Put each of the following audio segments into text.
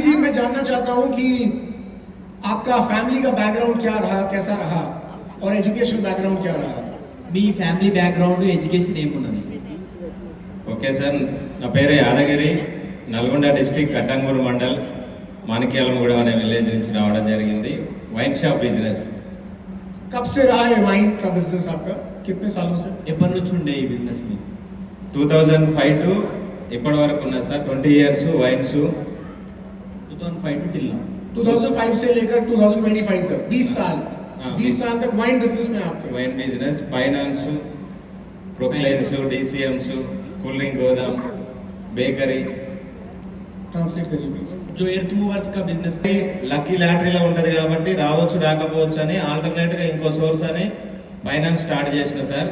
जी, मैं जानना चाहता हूं कि आपका फैमिली का बैकग्राउंड क्या रहा, कैसा रहा, और एजुकेशन बैकग्राउंड क्या रहा? మీ ఫ్యామిలీ బ్యాక్గ్రౌండ్ ఎడ్యుకేషన్ ఏమున్నది? ఓకే సార్, నా పేరు యాదగిరి, నల్గొండ డిస్టిక్ కట్టంగూరు మండల్ మాణిక్యాలగూడెం అనే విలేజ్ నుంచి రావడం జరిగింది. Wine shop business. कब से रहा है वाइन का बिजनेस आपका, कितने सालों से? ఎప్పటి నుంచి ఉండే ఈ బిజినెస్ మీరు? 2005 టు ఇప్పటి వరకు ఉన్నది sir. 20 years wines. 2005 to till 2005 से लेकर 2025 तक 20 साल। 20 साल तक वाइन बिजनेस में आप थे। వైన్ బిజినెస్, ఫైనాన్స్, ప్రొక్లైన్స్, డీసీఎంస్, కూల్ డ్రింక్ గోదాం, బేకరీ. ट्रांसलेट करिए प्लीज। जो ఎర్త్ మూవర్స్ కా బిజినెస్ లక్కీ లాటరీలో ఉంటుంది కాబట్టి రావచ్చు రాకపోవచ్చు అని ఆల్టర్నేట్ గా ఇంకో సోర్స్ అని ఫైనాన్స్ స్టార్ట్ చేసిన సార్.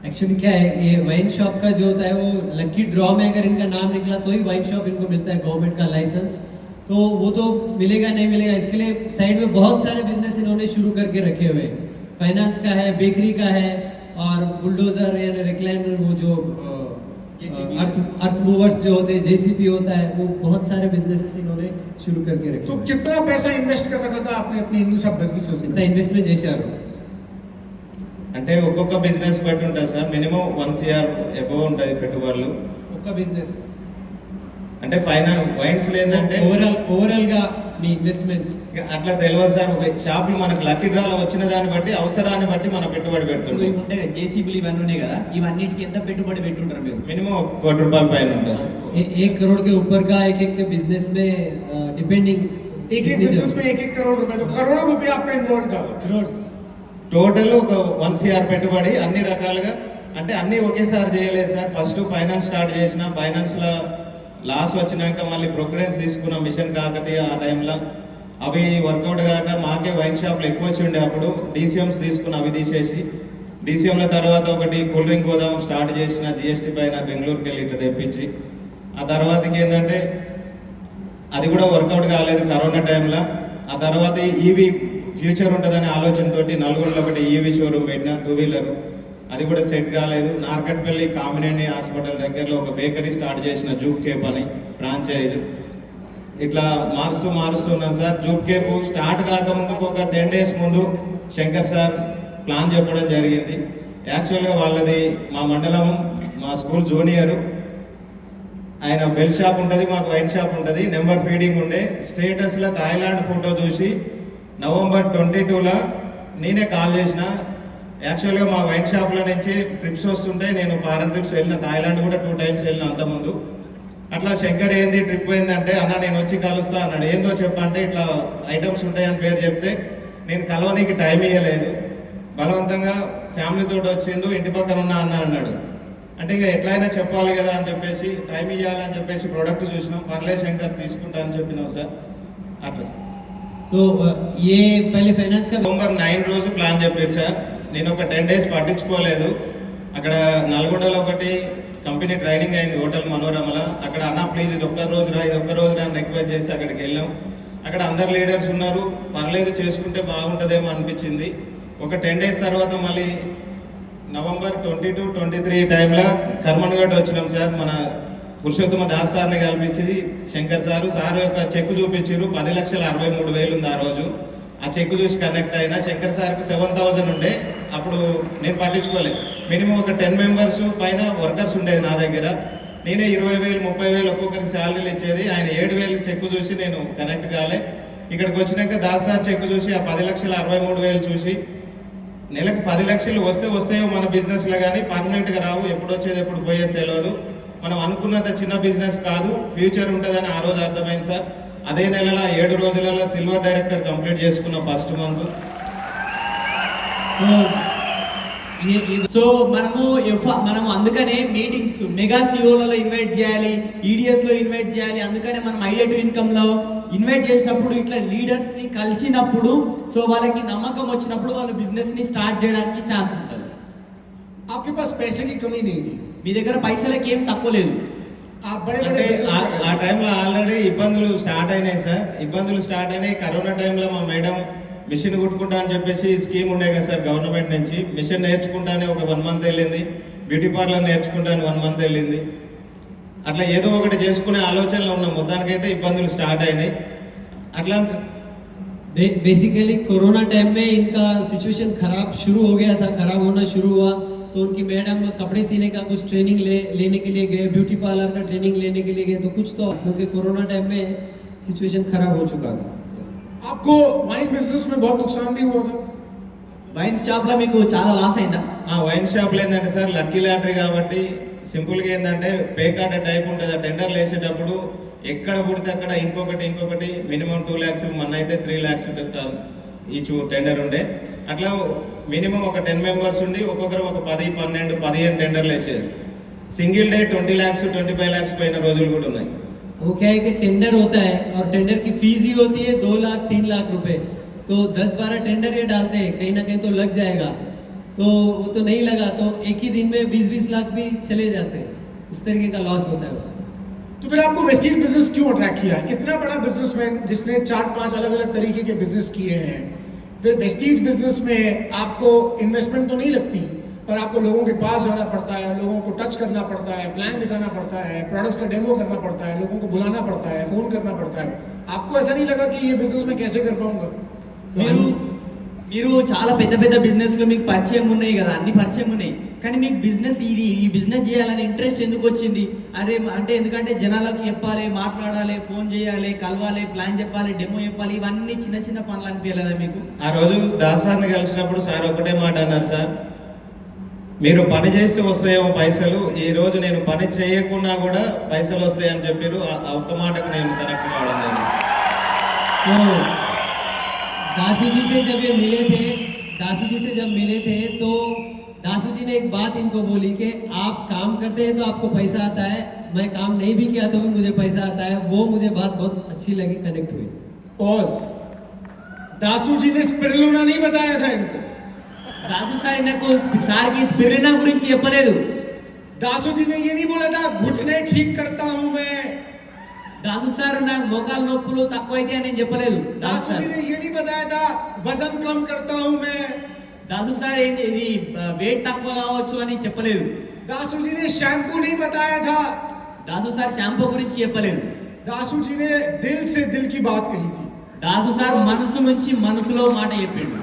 एक्चुअली क्या है, ये वाइन शॉप का जो होता है वो लकी ड्रॉ में अगर इनका नाम निकला तो ही वाइन शॉप इनको मिलता है गवर्नमेंट का लाइसेंस, तो वो तो मिलेगा नहीं मिलेगा, इसके लिए साइड में बहुत सारे बिजनेस इन्होंने शुरू करके रखे हुए। फाइनेंस का है, बेकरी का है, और बुलडोजर यानी रिक्लाइनर, वो जो अर्थ मूवर्स जो होते हैं, जेसीपी होता है, वो बहुत सारे बिजनेसेस इन्होंने शुरू करके रखे। तो कितना पैसा इन्वेस्ट कर रखा था आपने अपने इन सब बिजनेसेस में? इतना इन्वेस्टमेंट जैसे అంటే ఒక్కొక్క బిజినెస్ బట్టి ఉంటుంది సార్. మినిమం 1 CR అబోవ్ ఉంటుంది పెట్టుబడులు. ఒక్క బిజినెస్ అంటే వైన్స్ ఏంటంటే ఓవరాల్ గా మీ ఇన్వెస్ట్మెంట్స్ అట్లా తెలియదు సార్. షాపులు మనకు లక్కీ డ్రాలో వచ్చిన దాన్ని బట్టి, అవసరాన్ని బట్టి మనం పెట్టుబడి పెడుతుంటాం. ఇవి ఉంటాయి కదా, జేసీబీలు ఇవన్నీ ఉన్నాయి కదా, ఇవన్నిటికి ఎంత పెట్టుబడి పెట్టుంటారు మీరు? మినిమం 1 కోటి రూపాయల పైన ఉంటుంది సార్. 1 करोड़ के ऊपर का एक बिजनेस में डिपेंडिंग एक बिजनेस में 1 करोड़ रुपए, तो करोड़ों रुपए आपका इन्वॉल्व था। करोड्स టోటల్ ఒక 1 CR పెట్టుబడి అన్ని రకాలుగా. అంటే అన్ని ఒకేసారి చేయలేదు సార్. ఫస్ట్ ఫైనాన్స్ స్టార్ట్ చేసిన, ఫైనాన్స్లో లాస్ వచ్చినాక మళ్ళీ ప్రొక్రెన్స్ తీసుకున్న మిషన్ కాకతీయ ఆ టైంలో. అవి వర్కౌట్ కాక మాకే వైన్ షాప్లు ఎక్కువ వచ్చి ఉండే అప్పుడు డీసీఎంస్ తీసుకున్న, అవి తీసేసి డీసీఎంల తర్వాత ఒకటి కూల్ డ్రింక్ గోదాం స్టార్ట్ చేసిన, జిఎస్టీ పైన బెంగళూరుకి వెళ్ళి ఇట్లా తెప్పించి. ఆ తర్వాతకి ఏంటంటే అది కూడా వర్కౌట్ కాలేదు కరోనా టైంలో. ఆ తర్వాత ఈవీ ఫ్యూచర్ ఉంటుందనే ఆలోచనతోటి నల్గొండలో ఒకటి ఈవీ షోరూమ్ పెట్టిన, 2 వీలర్. అది కూడా సెట్ కాలేదు. నార్కట్పల్లి కామినేని హాస్పిటల్ దగ్గరలో ఒక బేకరీ స్టార్ట్ చేసిన, జూప్ కేప్ అని ఫ్రాంచైజ్. ఇట్లా మారుస్తున్నాం సార్. జూప్ కేప్ స్టార్ట్ కాకముందుకు ఒక 10 days ముందు శంకర్ సార్ ప్లాన్ చెప్పడం జరిగింది. యాక్చువల్గా వాళ్ళది మా మండలం, మా స్కూల్ జూనియరు. ఆయన బెల్ షాప్ ఉంటుంది, మాకు వైన్ షాప్ ఉంటుంది. నెంబర్ ఫీడింగ్ ఉండే. స్టేటస్లో థాయిలాండ్ ఫోటో చూసి November 22 నేనే కాల్ చేసిన. యాక్చువల్గా మా వైన్ షాప్లో నుంచి ట్రిప్స్ వస్తుంటే నేను ఫారెన్ ట్రిప్స్ వెళ్ళిన, థాయిలాండ్ కూడా 2 times వెళ్ళిన అంతకుముందు. అట్లా శంకర్ ఏంది ట్రిప్ పోయిందంటే, అన్న నేను వచ్చి కలుస్తా అన్నాడు. ఏందో చెప్పంటే ఇట్లా ఐటమ్స్ ఉంటాయని పేరు చెప్తే నేను కలవనీకి టైం ఇవ్వలేదు. బలవంతంగా ఫ్యామిలీతో వచ్చిండు, ఇంటి పక్కన ఉన్నా అన్నాడు. అంటే ఇక ఎట్లయినా చెప్పాలి కదా అని చెప్పేసి, టైం ఇవ్వాలని చెప్పేసి ప్రోడక్ట్ చూసినాం. పర్లేదు శంకర్ తీసుకుంటా అని చెప్పినాం సార్. అట్లా సార్. तो ये पहले फाइनेंस का November 9 రోజు ప్లాన్ చెప్పారు సార్. నేను ఒక 10 days పట్టించుకోలేదు. అక్కడ నల్గొండలో ఒకటి కంపెనీ ట్రైనింగ్ అయింది, హోటల్ మనోరమల. అక్కడ అన్న ప్లీజ్ ఇది ఒక్క రోజు రా అని రిక్వెస్ట్ చేసి అక్కడికి వెళ్ళాం. అక్కడ అందరు లీడర్స్ ఉన్నారు, పర్లేదు చేసుకుంటే బాగుంటుందేమో అనిపించింది. ఒక 10 days తర్వాత మళ్ళీ November 22, 23 టైంలో కర్మన్ఘట్ వచ్చినాం సార్. మన పురుషోత్తమ దాస్ సార్ని కల్పించి శంకర్ సార్ యొక్క చెక్ చూపించారు. 10,63,000 ఉంది ఆ రోజు. ఆ చెక్ చూసి కనెక్ట్ అయినా. శంకర్ సార్కి 7,000 ఉండే. అప్పుడు నేను పట్టించుకోలేదు. మినిమం ఒక 10 members పైన వర్కర్స్ ఉండేది నా దగ్గర. నేనే 20,000, 30,000 ఒక్కొక్కరికి శాలరీలు ఇచ్చేది. ఆయన 7,000 చెక్ చూసి నేను కనెక్ట్ కాలే. ఇక్కడికి వచ్చినాక దాస్ సార్ చెక్ చూసి ఆ 10,63,000 చూసి, నెలకు 10 లక్షలు వస్తాయో మన బిజినెస్లో, కానీ పర్మనెంట్గా రావు, ఎప్పుడు వచ్చేది ఎప్పుడు పోయేది తెలియదు. మనం అనుకున్నంత చిన్న బిజినెస్ కాదు, ఫ్యూచర్ ఉంటుందని ఆ రోజు అర్థమైంది సార్. అదే నెలలో 7 రోజులలో సిల్వర్ డైరెక్టర్ కంప్లీట్ చేసుకున్న ఫస్ట్ మంత్. సో మనము అందుకనే మీటింగ్స్ మెగా సిఓలలో ఇన్వైట్ చేయాలి, ఈడిఎస్ లో ఇన్వైట్ చేయాలి. అందుకనే మనం ఐడియా టు ఇన్కమ్ లో ఇన్వైట్ చేసినప్పుడు, ఇట్లా లీడర్స్ ని కలిసినప్పుడు, సో వాళ్ళకి నమ్మకం వచ్చినప్పుడు వాళ్ళు బిజినెస్ ని స్టార్ట్ చేయడానికి ఛాన్స్ ఉంటుంది. आपके पास पैसे की कमी नहीं थी, మీ దగ్గర పైసలకి ఏం తక్కువ లేదు. ఆ టైంలో ఆల్రెడీ ఇబ్బందులు స్టార్ట్ అయినాయి సార్. ఇబ్బందులు స్టార్ట్ అయినాయి కరోనా టైంలో. మా మేడం మిషన్ కుట్టుకుంటా అని చెప్పేసి స్కీమ్ ఉండే కదా సార్ గవర్నమెంట్ నుంచి. మిషన్ నేర్చుకుంటానే ఒక 1 month వెళ్ళింది. బ్యూటీ పార్లర్ నేర్చుకుంటాను 1 month వెళ్ళింది. అట్లా ఏదో ఒకటి చేసుకునే ఆలోచనలో ఉన్నాం. మొత్తానికైతే ఇబ్బందులు స్టార్ట్ అయినాయి. అట్లా बेसिकली कोरोना टाइम में इनका सिचुएशन खराब शुरू हो गया था, खराब होना शुरू हुआ तो उनकी मैडम कपड़े सीने का कुछ ट्रेनिंग लेने के लिए गए, ब्यूटी पार्लर का ट्रेनिंग लेने के लिए गए, तो कुछ तो क्योंकि कोरोना टाइम में सिचुएशन खराब हो चुका था. आपको वाइन बिजनेस में बहुत नुकसान भी हुआ था. వైన్ షాప్ లో మీకు చాలా లాస్ అయిందా? వైన్ షాప్లో ఏంటంటే సార్ లక్కీ లాటరీ కాబట్టి సింపుల్గా ఏంటంటే పేకాట టైప్ ఉంటుంది. ఆ టెండర్లు వేసేటప్పుడు ఎక్కడ పుడితే అక్కడ ఇంకొకటి మినిమం 2 lakhs, మన అయితే 3 lakhs ఈచ్ టెండర్ ఉండే. అట్లా మినిమం ఒక 10 members ఉండి ఒక్కొక్కరు ఒక 10, 12, 15 టెండర్లు వేసేది. సింగిల్ డే 20 lakhs, 25 lakhs పోయిన రోజులు కూడా ఉన్నాయి. वो क्या है कि टेंडर होता है और टेंडर की फीस ही होती है 2 लाख 3 लाख रुपए, तो 10-12 टेंडर ये डालते हैं, कहीं ना कहीं तो लग जाएगा. तो वो तो नहीं लगा तो एक ही दिन में 20-20 लाख भी चले जाते हैं. उस तरीके का लॉस होता है उसमें. तो फिर आपको वेस्टीज बिजनेस क्यों अट्रैक्ट किया? इतना बड़ा बिजनेसमैन जिसने 4-5 अलग-अलग तरीके के बिजनेस किए हैं, फिर वेस्टीज बिजनेस में आपको इन्वेस्टमेंट तो नहीं लगती, पर आपको लोगों के पास जाना पड़ता है, लोगों को टच करना पड़ता है, प्लान दिखाना पड़ता है, प्रोडक्ट्स का डेमो करना पड़ता है, लोगों को बुलाना पड़ता है, फोन करना पड़ता है. आपको ऐसा नहीं लगा कि ये बिजनेस में कैसे कर पाऊंगा? మీరు చాలా పెద్ద పెద్ద బిజినెస్ లో మీకు పరిచయం ఉన్నాయి కదా, అన్ని పరిచయం ఉన్నాయి, కానీ మీకు బిజినెస్ ఈ బిజినెస్ చేయాలని ఇంట్రెస్ట్ ఎందుకు వచ్చింది? అరే అంటే ఎందుకంటే జనాలకు చెప్పాలి, మాట్లాడాలి, ఫోన్ చేయాలి, కలవాలి, ప్లాన్ చెప్పాలి, డెమో చెప్పాలి, ఇవన్నీ చిన్న చిన్న పనులు అనిపించలేదా మీకు? ఆ రోజు దాసాన్ని కలిసినప్పుడు సార్ ఒకటే మాట అన్నారు, సార్ మీరు పని చేస్తే వస్తాయేమో పైసలు, ఈ రోజు నేను పని చేయకున్నా కూడా పైసలు వస్తాయని చెప్పారు. ఆ ఒక్క మాటకు నేను కనెక్ట్ కావడం జరిగింది. तो दासू जी से जब मिले थे तो दासू जी ने एक बात इनको बोली कि आप काम करते हैं तो आपको पैसा आता है, मैं काम नहीं भी किया तो भी मुझे पैसा आता है. वो मुझे बात बहुत अच्छी लगी, कनेक्ट हुई. पॉज. दासू जी ने स्पिरुलिना नहीं बताया था इनको. దాసు సార్ నాకు సార్కి స్పిరిలినా గురించి చెప్పలేదు. दासू जी ने ये नहीं बोला था घुटने ठीक करता हूं मैं. దాసు సార్ నాకు మోకాలు నొప్పులు తక్కువైతే అని నేను చెప్పలేదు. दासू जी ने ये नहीं बताया था वजन कम करता हूं मैं. దాసు సార్ ఏంటి ఇది వెయిట్ తక్కువ కావచ్చు అని చెప్పలేదు. दासू जी ने शैम्पू नहीं बताया था. దాసు సార్ షాంపూ గురించి చెప్పలేదు. दासू जी ने दिल से दिल की बात कही थी. దాసు సార్ మనసు నుంచి మనసులో మాట చెప్పిండు.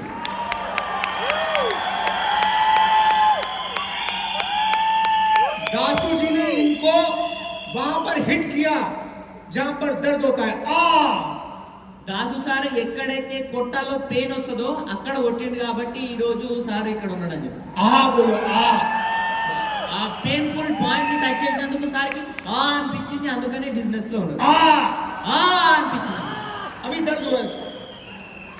दासू जी ने इनको वहां पर हिट किया जहां पर दर्द होता है. దాసు సార్ ఎక్కడైతే కొట్టాలో పెయిన్ వస్తుందో అక్కడ కొట్టిండు కాబట్టి ఈ రోజు సార్ ఇక్కడ ఉన్నాడని చెప్పి बोलो ఆ పెయిన్ఫుల్ పాయింట్ ని టచ్ చేసినందుకు సార్కి అనిపించింది, అందుకనే బిజినెస్ లో ఉన్నాడు. అనిపించింది. अभी दर्द हुआ इसको.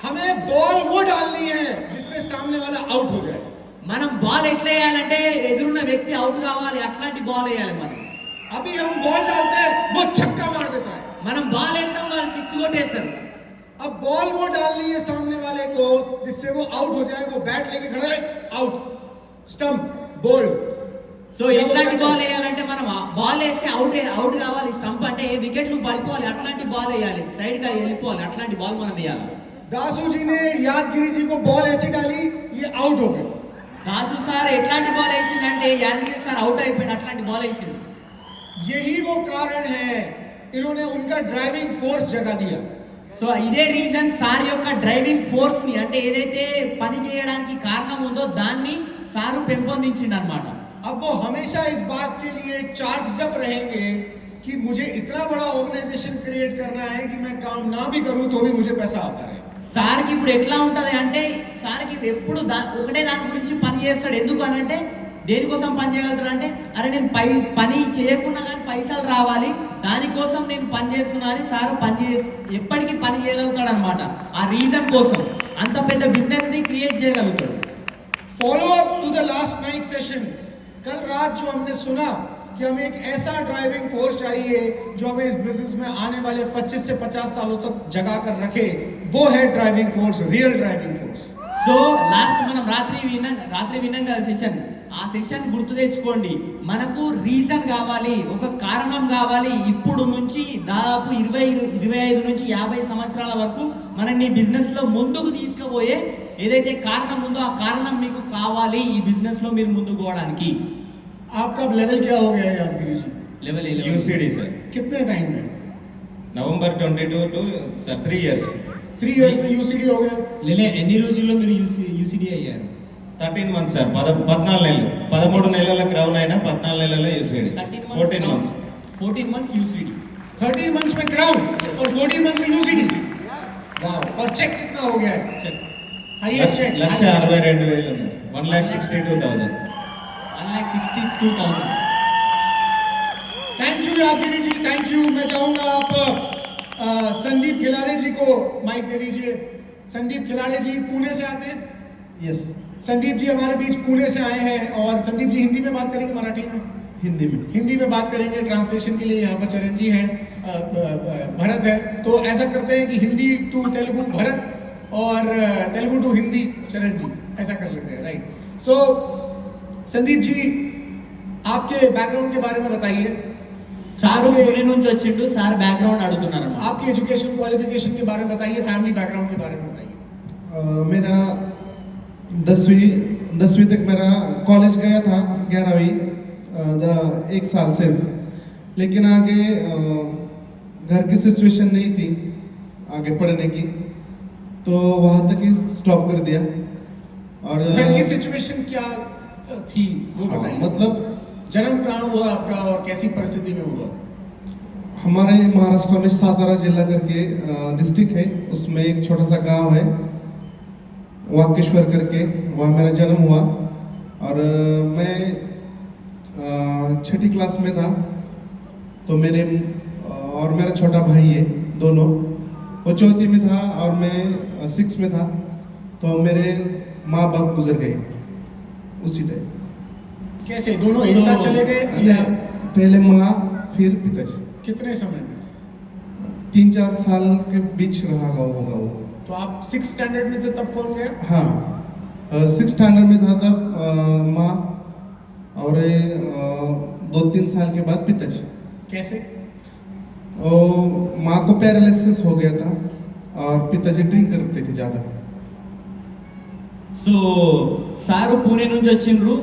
हमें बॉल वो डालनी है जिससे सामने वाला आउट हो जाए. మనం బాల్ ఎట్లా వేయాలంటే ఎదురున్న వ్యక్తి అవుట్ కావాలి, అట్లాంటి బాల్ వేయాలి మనం. अभी हम बॉल डालते हैं वो छक्का मार देता है. మనం బాల్ వేస్తాం, వాళ్ళు 6 కొట్టేస్తారు. अब बॉल वो डालनी है सामने वाले को जिससे वो आउट हो जाए. वो बैट लेके खड़ा है, आउट, स्टंप, बोल्ड. సో ఎట్లాంటి బాల్ వేయాలంటే మనం బాల్ వేస్తే అవుట్ కావాలి, స్టంప్ అంటే వికెట్లు పడిపోవాలి, అట్లాంటి బాల్ వేయాలి, సైడ్ గా వెళ్ళిపోవాలి, అట్లాంటి బాల్ మనం వేయాలి. दासू जी ने यादगिरी जी को बॉल ऐसी डाली, ये आउट हो गए. దాసు సార్ ఎట్లాంటి బాల్ వేసిండంటే యాదగిరి సార్ అవుట్ అయిపోయింది, అట్లాంటి బాల్ వేసిండు. यही वो कारण है इन्होंने उनका ड्राइविंग फोर्स जगा दिया. సో ఇదే రీజన్ సార్ యొక్క డ్రైవింగ్ ఫోర్స్ ని, అంటే ఏదైతే పని చేయడానికి కారణం ఉందో దాన్ని సారు పెంపొందించిండు అన్నమాట. अब वो हमेशा इस बात के लिए चार्ज्ड अप रहेंगे कि मुझे इतना बड़ा ऑर्गेनाइजेशन क्रिएट करना है कि मैं काम ना भी करूं तो भी मुझे पैसा आता रहे. సార్కి ఇప్పుడు ఎట్లా ఉంటది అంటే సార్కి ఎప్పుడు ఒకటే దాని గురించి పని చేస్తాడు. ఎందుకు అని అంటే దేనికోసం పని చేయగలుగుతాడు అంటే, అరే నేను పని చేయకుండా కానీ పైసలు రావాలి, దానికోసం నేను పని చేస్తున్నా అని సార్ ఎప్పటికీ పని చేయగలుగుతాడు అనమాట. ఆ రీజన్ కోసం అంత పెద్ద బిజినెస్ ని క్రియేట్ చేయగలుగుతాడు. Follow up to the last night session. कल रात जो हमने सुना कि हमें एक ऐसा ड्राइविंग फोर्स चाहिए जो हमें इस बिजनेस में आने वाले 25 से 50 सालों तक जगा कर रखे, वो है driving force, real driving force. So last మనం రాత్రి విన్నాం కదా సెషన్, ఆ సెషన్ గుర్తు తెచ్చుకోండి. మనకు రీజన్ కావాలి, ఒక కారణం కావాలి. ఇప్పుడు నుంచి దాదాపు 25 నుంచి 50 సంవత్సరాల వరకు మనల్ని బిజినెస్ లో ముందుకు తీసుకుపోయే ఏదైతే కారణం ఉందో ఆ కారణం మీకు కావాలి ఈ బిజినెస్ లో మీరు ముందుకు పోవడానికి. आपका लेवल क्या हो गया है यादगिरी जी? लेवल ए यूसीडी सर कितने टाइम में? November 22 to sir 3 years 3 years में यूसीडी हो गया. లేలే ఎన్ని రోజుల్లో మీరు యూసీడీ అయ్యారు? 13 మంత్స్ సార్ 14 నెలలు 13 నెలల క్రౌన్ అయినా 14 నెలల UCD 14 months 14 months UCD. 13 months में क्राउन और 14 मंथ्स में यूसीडी. वाह. और चेक कितना हो गया है? Check. हाईएस्ट चेक 1,62,000 ఉంది sir 1,62,000 1,62,000. Thank you Yadagiri ji, thank you. मैं चाहूंगा आप संदीप खिलाड़ी जी को माइक दे दीजिए. संदीप खिलाड़ी जी पुणे से आते हैं. यस. संदीप जी हमारे बीच पुणे से आए हैं और संदीप जी हिंदी में बात करेंगे मराठी में? हिंदी में बात करेंगे. ट्रांसलेशन के लिए यहाँ पर चरण जी हैं, भरत है. तो ऐसा करते हैं कि हिंदी टू तेलुगु भरत और तेलुगु टू हिंदी चरण जी, ऐसा कर लेते हैं. राइट. सो संदीप जी आपके बैकग्राउंड के बारे में बताइए. సారు आपके- పుणे నుంచి వచ్చిండు. సార్ బ్యాక్గ్రౌండ్ అడుగుతున్నారు. आपकी एजुकेशन क्वालिफिकेशन के बारे में बताइए, फैमिली बैकग्राउंड के बारे में बताइए. मेरा 10वीं तक मेरा कॉलेज गया था 11वीं 1 साल सिर्फ. लेकिन आगे घर की सिचुएशन नहीं थी आगे पढ़ने की, तो वहाँ तक ही स्टॉप कर दिया. और घर की सिचुएशन क्या थी वो हाँ, बताइए. मतलब जन्म कहाँ हुआ आपका और कैसी परिस्थिति में हुआ? हमारे महाराष्ट्र में सातारा जिला करके डिस्ट्रिक्ट है, उसमें एक छोटा सा गांव है वाकेश्वर करके, वहाँ मेरा जन्म हुआ. और मैं 6ठी क्लास में था तो मेरे और मेरा छोटा भाई है दोनों, वो 4th में था और मैं 6 में था. तो मेरे माँ बाप गुजर गए उसी टाइम. कैसे दोनों एक साथ चले गए या पहले माँ फिर पिताजी. कितने समय में? 3-4 साल के बीच रहा होगा वो. तो आप 6th स्टैंडर्ड में थे तब कौन गया? हाँ 6th स्टैंडर्ड में था तब माँ और 2-3 साल के बाद पिताजी. कैसे? माँ को पैरालिसिस हो गया था और पिताजी ड्रिंक करते थे ज़्यादा. సో సారు పూణే నుంచి వచ్చిండ్రు.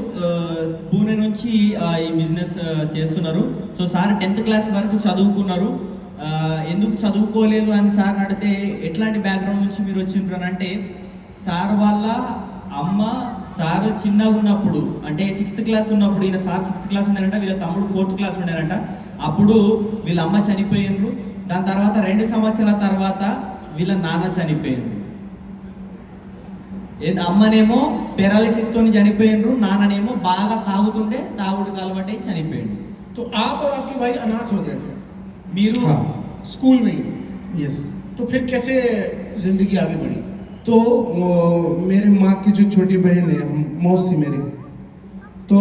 పూణే నుంచి ఈ బిజినెస్ చేస్తున్నారు. సో సార్ 10th క్లాస్ వరకు చదువుకున్నారు. ఎందుకు చదువుకోలేదు అని సార్ అడిగితే ఎట్లాంటి బ్యాక్గ్రౌండ్ నుంచి మీరు వచ్చిండ్రు అని అంటే, సార్ వాళ్ళ అమ్మ సార్ చిన్నగా ఉన్నప్పుడు అంటే 6th క్లాస్ ఉన్నప్పుడు, ఈయన సార్ 6th క్లాస్ ఉన్నారంట, వీళ్ళ తమ్ముడు 4th క్లాస్ ఉన్నారంట. అప్పుడు వీళ్ళ అమ్మ చనిపోయిండ్రు. దాని తర్వాత 2 సంవత్సరాల తర్వాత వీళ్ళ నాన్న చనిపోయిండ్రు. అమ్మనేమో పెరాలిసిస్ తోని చనిపోయిండ్రు, నాన్ననేమో బాగా తాగుతుండే తాగుడుకు అలవాటై చనిపోయిండు. तो आप और आपके भाई अनाथ हो गए थे మీరు हाँ स्कूल में ही. यस. तो फिर कैसे जिंदगी आगे बढ़ी? तो मेरे माँ की जो छोटी बहन है मौसी मेरी, तो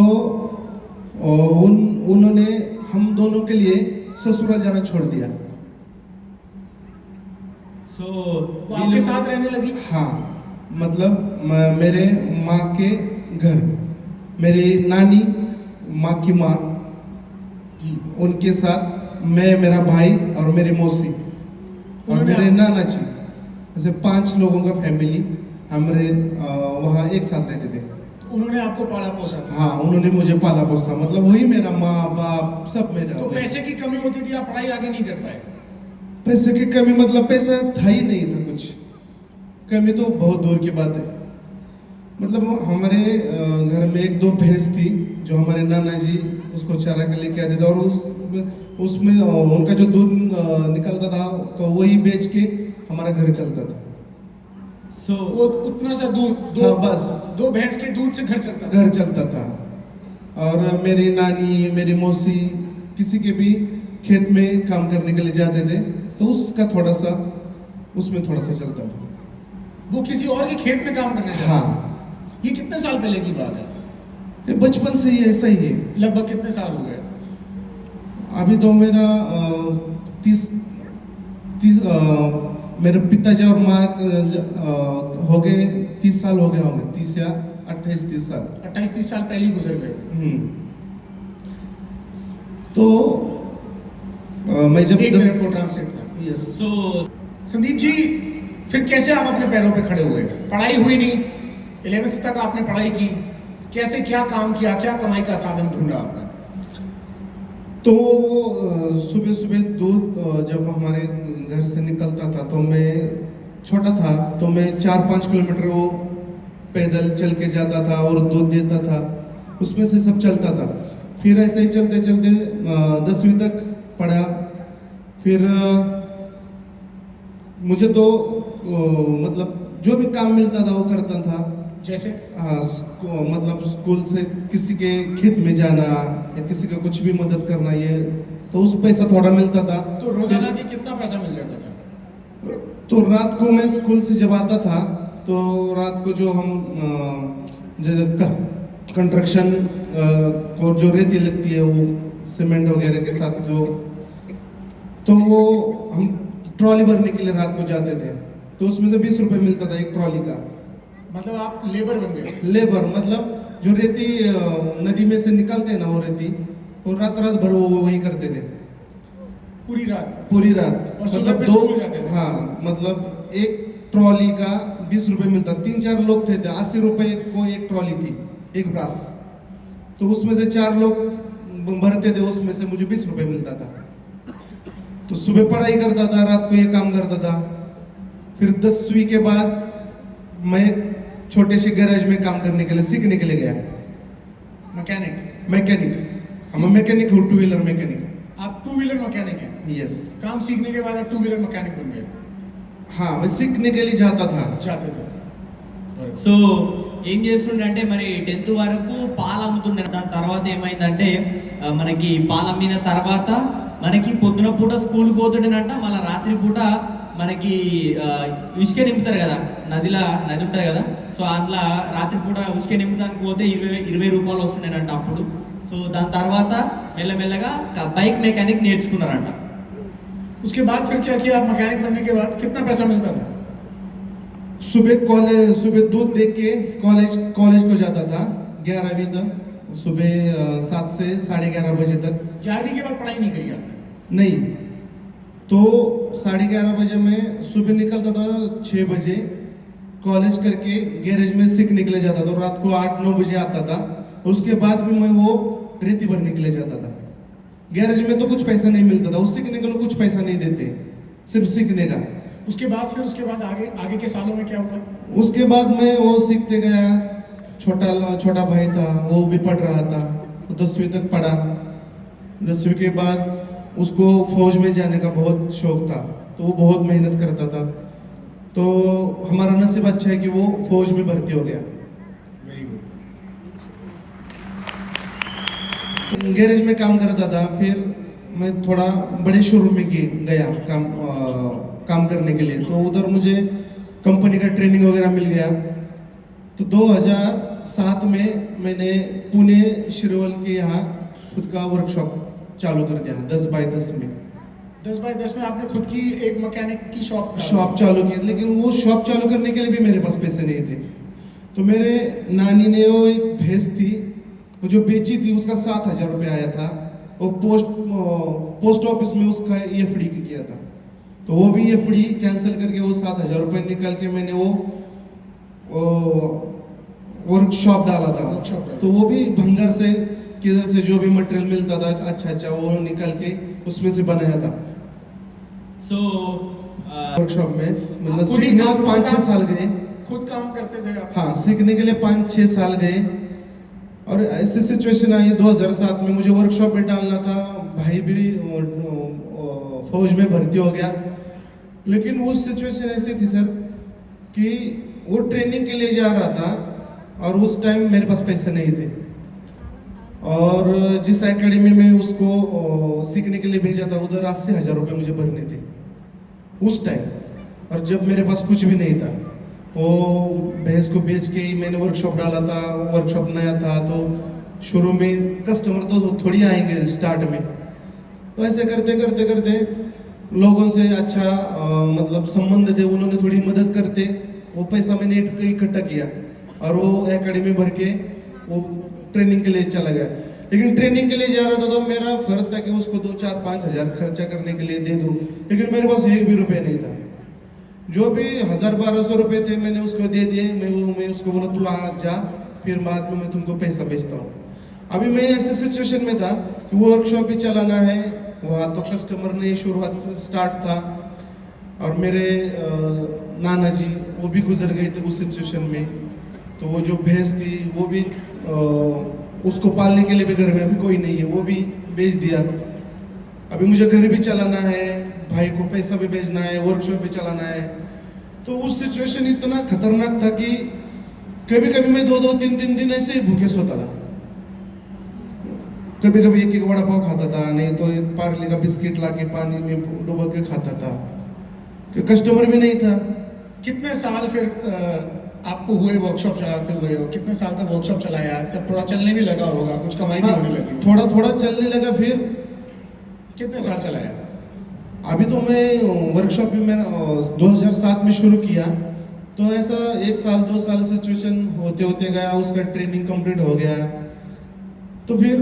उन्होंने हम दोनों के लिए ससुराल जाना छोड़ दिया. సో वो आपके साथ रहने लगी? हाँ मतलब मेरे माँ के घर, मेरी नानी माँ की माँ, उनके साथ मैं, मेरा भाई और मेरी मौसी और मेरे नाना जी, ऐसे 5 लोगों का फैमिली हमारे वहाँ एक साथ रहते थे. तो उन्होंने आपको पाला पोसा? हाँ उन्होंने मुझे पाला पोसा, मतलब वही मेरा माँ बाप सब मेरा. तो पैसे की कमी होती थी, आप पढ़ाई आगे नहीं कर पाए? पैसे की कमी मतलब पैसा था ही नहीं था कुछ. कमी तो बहुत दूर की बात है. मतलब हमारे घर में 1-2 भैंस थी जो हमारे नाना जी उसको चारा के लेके आते थे, और उसमें उनका जो दूध निकलता था तो वही बेच के हमारा घर चलता था. సో वो उतना सा दूध, हाँ, बस 2 भैंस के दूध से घर चलता था? घर चलता था. और मेरी नानी मेरी मौसी किसी के भी खेत में काम करने के लिए जाते थे तो उसका थोड़ा सा उसमें थोड़ा सा चलता था. वो किसी और के खेत में काम करने जाते? हाँ ये कितने साल पहले की बात है? ये बचपन से ही ऐसा ही है. लगभग कितने साल हो गए? अभी तो मेरा 30 मेरे पिताजी और माँ हो गए 30 साल हो गए होंगे, 30 या 28-30 साल. 28-30 साल पहले ही गुजर गए. तो मैं जब एक मिनट को ट्रांसलेट कर. यस. సో संदीप जी फिर कैसे आप अपने पैरों पे खड़े हुए? पढ़ाई हुई नहीं, 11th तक आपने पढ़ाई की, कैसे क्या काम किया, क्या कमाई का साधन ढूंढा आपने? तो सुबह सुबह दूध जब हमारे घर से निकलता था तो मैं छोटा था तो मैं 4-5 किलोमीटर वो पैदल चल के जाता था और दूध देता था, उसमें से सब चलता था। फिर ऐसे ही चलते चलते 10वीं तक पढ़ा। फिर मुझे तो मतलब जो भी काम मिलता था वो करता था। जैसे हाँ, मतलब स्कूल से किसी के खेत में जाना या किसी का कुछ भी मदद करना, ये तो उस पैसा थोड़ा मिलता था। तो रोजाना की कितना पैसा मिल जाता था? तो रात को मैं स्कूल से जब आता था तो रात को जो हम कंस्ट्रक्शन को जो रेती लगती है वो सीमेंट वगैरह के साथ जो, तो वो हम ट्रॉली भरने के लिए रात को जाते थे। तो उसमें से 20 रुपए मिलता था एक ट्रॉली का। मतलब आप लेबर बन गए? लेबर मतलब जो रेती नदी में से निकालते हैं ना वो रेती, और रात रात भर वो वही करते थे पूरी रात? पूरी रात। और सुबह मतलब फिर दो, स्कूल जाते थे? हाँ, मतलब एक ट्रॉली का 20 रुपए मिलता। 3-4 लोग थे 80 रुपए को एक ट्रॉली थी, एक ब्रास। तो उसमें से 4 लोग भरते थे, उसमें से मुझे 20 रुपए मिलता था। तो सुबह पढ़ाई करता था, रात को ये काम करता था। फिर 10वीं के बाद मैं छोटे से गैरेज में काम करने के लिए सीखने के लिए गया। मैकेनिक हम मैकेनिक हूँ, 2 व्हीलर मैकेनिक। आप 2 व्हीलर मैकेनिक हैं? यस। काम सीखने के बाद आप 2 व्हीलर मैकेनिक बन गए? हाँ, मैं सीखने के लिए जाता था। जाते थे। సో ఏం చేస్తుండే మరి 10th వరకు పాలు అమ్ముతుండే. దాని తర్వాత ఏమైందంటే మనకి పాలు అమ్మిన తర్వాత మనకి పొద్దున పూట స్కూల్కి పోతుండేనంట, మళ్ళీ రాత్రి పూట మనకి ఉసుక నింపుతారు కదా, నది ఉంటుంది కదా, సో అందులో రాత్రి పూట ఉసుక నింపుతానికి పోతే 20 రూపాయలు వస్తుండేనంట అప్పుడు. సో దాని తర్వాత మెల్లమెల్లగా బైక్ మెకానిక్ నేర్చుకున్నారంట. उसके बाद फिर क्या किया? आप मैकेनिक बनने के बाद कितना पैसा मिलता था? सुबह दूध दे के कॉलेज को जाता था 11वीं तक, सुबह 7 से 11:30 बजे तक। 11वीं के बाद पढ़ाई नहीं करी आपने? नहीं, तो 11:30 बजे मैं सुबह निकलता था, 6 बजे कॉलेज करके गैरेज में सीखने के लिए जाता था। रात को 8-9 बजे आता था। उसके बाद भी मैं वो रेती भरने के लिए जाता था। गैरेज में तो कुछ पैसा नहीं मिलता था, उस सीखने के लिए कुछ पैसा नहीं देते, सिर्फ सीखने का। उसके बाद आगे के सालों में क्या हुआ? उसके बाद मैं वो सीखते गया। छोटा भाई था, वो भी पढ़ रहा था, 10वीं तक पढ़ा। 10वीं के बाद उसको फौज में जाने का बहुत शौक था, तो वो बहुत मेहनत करता था। तो हमारा नसीब अच्छा है कि वो फौज में भर्ती हो गया। Very good. गैरेज में काम करता था। फिर मैं थोड़ा बड़े शोरूम में गया काम करने के लिए, तो उधर मुझे कंपनी का ट्रेनिंग वगैरह मिल गया। तो 2007 में मैंने पुणे शिरोवल के यहाँ खुद का वर्कशॉप चालू कर दिया 10x10 में। 10x10 में आपने खुद की एक मैकेनिक की शॉप चालू की, लेकिन वो शॉप चालू करने के लिए भी मेरे पास पैसे नहीं थे। तो मेरे नानी ने वो एक भैंस थी, वो जो बेची थी, उसका 7,000 रुपये आया था। वो पोस्ट ऑफिस में उसका एफडी किया था, तो वो भी एफडी कैंसिल करके वो 7,000 रुपये निकाल के मैंने वो वर्कशॉप डाला था। तो वो भी भंगार से किधर से जो भी मटेरियल मिलता था अच्छा वो निकाल के उसमें से बनाया था। సో वर्कशॉप में मतलब सीखने में 5-6 साल गए। खुद काम करते थे आप? हाँ, सीखने के लिए 5-6 साल गए। और ऐसी सिचुएशन आई 2007 में, मुझे वर्कशॉप में डालना था। भाई भी फौज में भर्ती हो गया। लेकिन वो सिचुएशन ऐसी थी सर कि वो ट्रेनिंग के लिए जा रहा था और उस टाइम मेरे पास पैसे नहीं थे। और जिस एकेडमी में उसको सीखने के लिए भेजा था, उधर 80,000 रुपये मुझे भरने थे उस टाइम। और जब मेरे पास कुछ भी नहीं था, वो भैंस को बेच के ही मैंने वर्कशॉप डाला था। वर्कशॉप नया था, तो शुरू में कस्टमर तो थोड़ी आएंगे स्टार्ट में। तो ऐसे करते करते लोगों से अच्छा मतलब संबंध थे, उन्होंने थोड़ी मदद करते वो पैसा मैंने इकट्ठा किया और वो एकेडमी भर के वो ट्रेनिंग के लिए चला गया। लेकिन ट्रेनिंग के लिए जा रहा था तो मेरा फर्ज था कि उसको 2-4-5 हज़ार खर्चा करने के लिए दे दूँ, लेकिन मेरे पास 1 भी रुपये नहीं था। जो भी 1,000-1,200 रुपये थे मैंने उसको दे दिए। मैं उसको बोला तू आ जा, फिर बाद में मैं तुमको पैसा भेजता हूँ। अभी मैं ऐसे सिचुएशन में था कि वो वर्कशॉप ही चलाना है, वहाँ तो कस्टमर ने शुरुआत स्टार्ट था और मेरे नाना जी वो भी गुजर गए थे उस सिचुएशन में। तो वो जो भैंस थी वो भी उसको पालने के लिए भी घर में अभी कोई नहीं है, वो भी बेच दिया। अभी मुझे घर भी चलाना है, भाई को पैसा भी भेजना है, वर्कशॉप भी चलाना है। तो उस सिचुएशन इतना खतरनाक था कि कभी कभी मैं 2-2, 3-3 दिन ऐसे ही भूखे सोता था। कभी कभी एक वड़ा पाव खाता था, नहीं तो एक पार्ले का बिस्किट लाके पानी में डुबो के खाता था, कि कस्टमर भी नहीं था। कितने साल फिर आपको हुए वर्कशॉप चलाते हुए हो? कितने साल तक वर्कशॉप चलाया? तब थोड़ा चलने भी लगा होगा, कुछ कमाई भी होने लगी? थोड़ा थोड़ा चलने लगा। फिर कितने साल चलाया? अभी तो मैं वर्कशॉप भी मैंने 2007 में शुरू किया, तो ऐसा 1 साल 2 साल सिचुएशन होते होते गया, उसका ट्रेनिंग कंप्लीट हो गया। तो फिर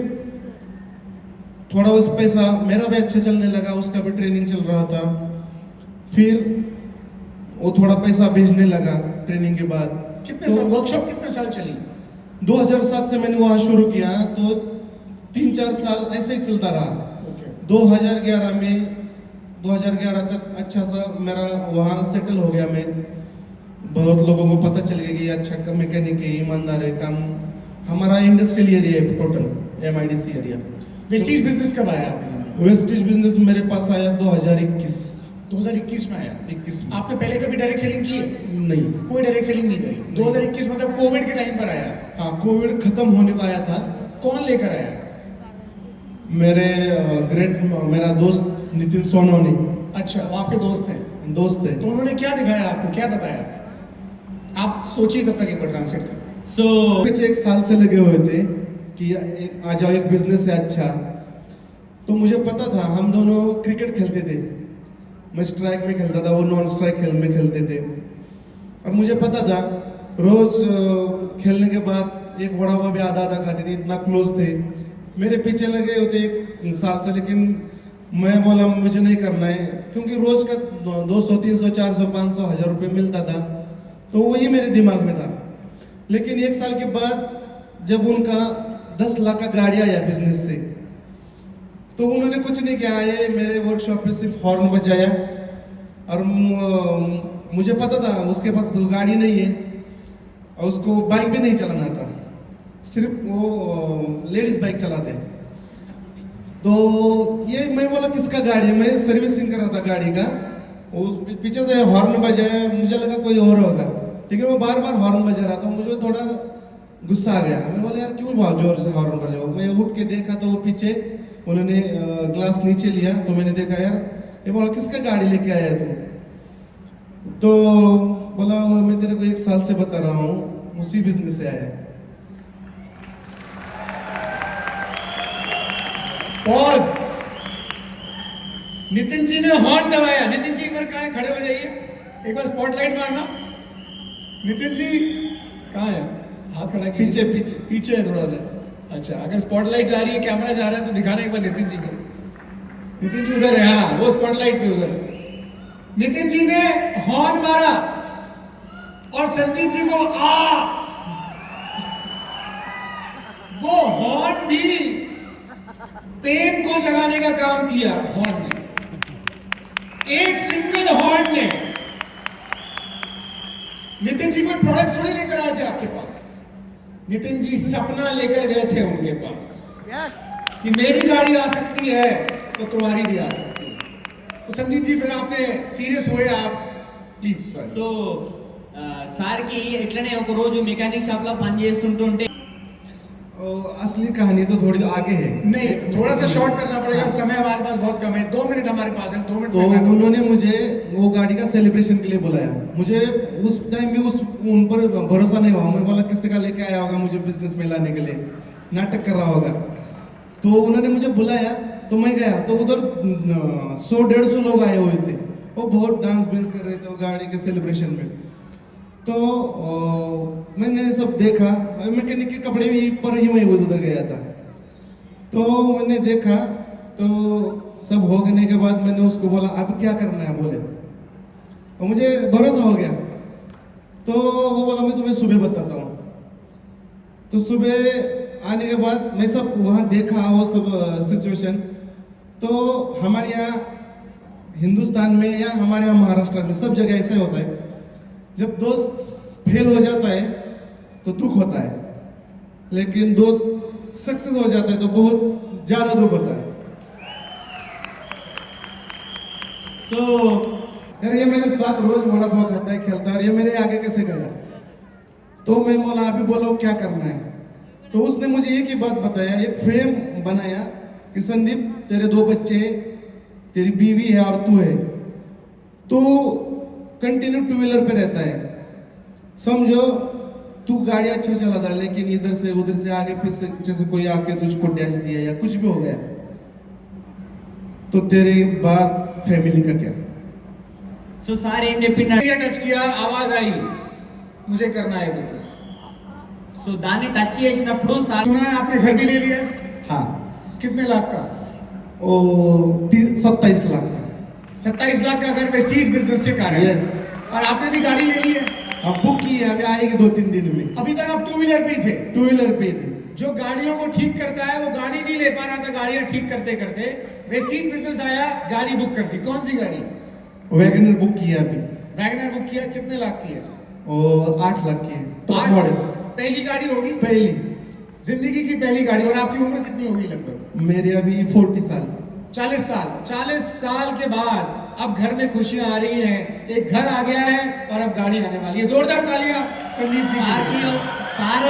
थोड़ा उस पैसा मेरा भी अच्छा चलने लगा, उसका भी ट्रेनिंग चल रहा था। फिर वो थोड़ा पैसा भेजने लगा ट्रेनिंग के बाद। कितने साल वर्कशॉप कितने साल चली? 2007 से मैंने वहाँ शुरू किया, तो 3-4 साल ऐसे ही चलता रहा। ओके। 2011 तक अच्छा सा मेरा वहाँ सेटल हो गया। मैं बहुत लोगों को पता चल गया कि अच्छा मैकेनिक है, ईमानदार है, काम हमारा इंडस्ट्रियल एरिया है total, MIDC area. Vestige business कब आया आपकी जिंदगी? वेस्टिज बिजनेस मेरे पास आया 2021 2021 में आया। 21 में। आपने पहले कभी डायरेक्ट सेलिंग की है? नहीं। कोई डायरेक्ट सेलिंग नहीं करी। 2021 मतलब कोविड के टाइम पर आया। हाँ, कोविड खत्म होने को आया था। कौन लेकर आया? मेरे मेरा दोस्त नितिन सोनोनी अच्छा, वो आपके दोस्त हैं? दोस्त है। तो उन्होंने क्या दिखाया आपको, क्या बताया? आप सोचिए तब तक एक बार ट्रांसलेट कर। So, कुछ 1 साल से लगे हुए थे कि आ जाओ, एक बिजनेस है अच्छा। तो मुझे पता था, हम दोनों क्रिकेट खेलते थे। मैं स्ट्राइक में खेलता था, वो नॉन स्ट्राइक में खेलते थे। और मुझे पता था रोज खेलने के बाद एक वड़ा पाव भी आधा खाते थे, इतना क्लोज थे। मेरे पीछे लगे होते 1 साल से, लेकिन मैं बोला मुझे नहीं करना है, क्योंकि रोज का 200, 300, 400, 500, 1000 रुपये मिलता था। तो वही मेरे दिमाग में था। लेकिन 1 साल के बाद जब उनका 10 लाख का गाड़ी आया बिजनेस से, तो उन्होंने कुछ नहीं किया, ये मेरे वर्कशॉप पे सिर्फ हॉर्न बजाया। और मुझे पता था उसके पास तो गाड़ी नहीं है और उसको बाइक भी नहीं चलाना था, सिर्फ वो लेडीज बाइक चलाते हैं। तो ये मैं बोला किसका गाड़ी है, मैं सर्विसिंग कर रहा था गाड़ी का, वो पीछे से हॉर्न बजाया, मुझे लगा कोई और होगा, लेकिन वो बार बार हॉर्न बजा रहा था। मुझे थोड़ा गुस्सा आ गया। मैं बोला यार क्यों बहुत जोर से हॉर्न बजाओ। मैं उठ के देखा तो वो पीछे उन्होंने ग्लास नीचे लिया, तो मैंने देखा यार, ये बोला किसका गाड़ी लेके आया तू? तो बोला मैं तेरे को 1 साल से बता रहा हूँ, उसी बिजनेस से आया। पॉज। नितिन जी ने हॉर्न दबाया। नितिन जी एक बार कहाँ है, खड़े हो जाइए, एक बार स्पॉटलाइट मारना। नितिन जी कहाँ है? हाथ खड़ा कीजिए। पीछे पीछे पीछे है थोड़ा सा। अच्छा, अगर स्पॉटलाइट जा रही है, कैमरा जा रहा है, तो दिखाना एक बार नितिन जी को। नितिन जी उधर है, हाँ वो स्पॉटलाइट पे उधर। नितिन जी ने हॉर्न मारा और संदीप जी को वो हॉर्न भी पेन को जगाने का काम किया। हॉर्न ने, एक सिंगल हॉर्न ने। नितिन जी कोई प्रोडक्ट्स थोड़ी लेकर आए थे आपके पास, नितिन जी सपना लेकर गए थे उनके पास कि मेरी गाड़ी आ सकती है तो तुम्हारी भी आ सकती है। तो संदीप जी फिर आपने सीरियस हुए आप, ప్లీజ్ సార్. సో సార్కి ఎట్లనే ఒక రోజు మెకానిక్ షాప్ లో పని చేస్తుంటుంటే असली कहानी तो थोड़ी आगे है। नहीं, थोड़ा सा शॉर्ट करना पड़ेगा, समय हमारे पास बहुत कम है, 2 मिनट हमारे पास है, 2 मिनट तो में उन्होंने मुझे वो गाड़ी का सेलिब्रेशन के लिए बुलाया। मुझे उस टाइम में उन पर भरोसा नहीं हुआ। मैं बोला किसी का लेके आया होगा मुझे बिजनेस में लाने के लिए, नाटक कर रहा होगा। तो उन्होंने मुझे बुलाया, तो मैं गया, तो उधर 100-150 लोग आए हुए थे। वो बहुत डांस बेंस कर रहे थे वो गाड़ी के सेलिब्रेशन में। तो मैंने सब देखा, मैकेनिक के कपड़े भी पर ही मैं उधर गया था। तो मैंने देखा, तो सब हो गने के बाद मैंने उसको बोला अब क्या करना है, बोले, और मुझे भरोसा हो गया। तो वो बोला मैं तुम्हें सुबह बताता हूँ। तो सुबह आने के बाद मैं सब वहाँ देखा वो सब सिचुएशन, तो हमारे यहाँ हिंदुस्तान में या हमारे यहाँ महाराष्ट्र में सब जगह ऐसा होता है, जब दोस्त फेल हो जाता है तो दुख होता है, लेकिन दोस्त सक्सेस हो जाता है तो बहुत ज़्यादा दुख होता है। సో यार ये मेरे साथ रोज बड़ा भाव खाता है, खेलता है, और ये मेरे आगे कैसे गया, तो मैं बोला अभी बोलो क्या करना है। तो उसने मुझे एक ही बात बताया, एक फ्रेम बनाया कि संदीप तेरे 2 बच्चे, तेरी बीवी है और तू है, तो कंटिन्यू 2 व्हीलर पे रहता है, समझो तू गाड़ी अच्छा चलाता है लेकिन इधर से उधर से आगे पीछे से कोई आके तुझको डैश दिया या कुछ भी हो गया, तो तेरे बाद फैमिली का क्या। సో సార్ ఏం చెప్పిండు ये टच किया, आवाज आई मुझे करना है बिजनेस। సో దాన్ని టచ్ చేసినప్పుడు సార్ सुना है आपने घर भी ले लिया, हाँ, कितने लाख का? ओ 27 लाख का। 27 लाख का घर वेस्टीज बिजनेस से कार है। Yes. और आपने भी गाड़ी ले ली है। अब बुक की है, अभी आएगी 2-3 दिन में। अभी तक आप 2 व्हीलर पे ही थे। 2 व्हीलर पे थे। जो गाड़ियों को ठीक करता है वो गाड़ी नहीं ले पा रहा था, गाड़ियां ठीक करते करते वेस्टीज बिजनेस आया, गाड़ी बुक कर दी। कौन सी गाड़ी? वैगनर बुक किया अभी, वैगनर बुक किया, कितने लाख की है? वो 8 लाख की है, टॉप 8 मॉडल, पहली गाड़ी होगी, पहली। जिंदगी की पहली गाड़ी। और आपकी उम्र कितनी होगी लगभग? मेरे अभी 40 साल। 40 साल। 40 साल के बाद अब घर में खुशियां आ रही हैं, एक घर आ गया है और अब गाड़ी आने वाली है। जोरदार तालियां संदीप जी के लिए। సార్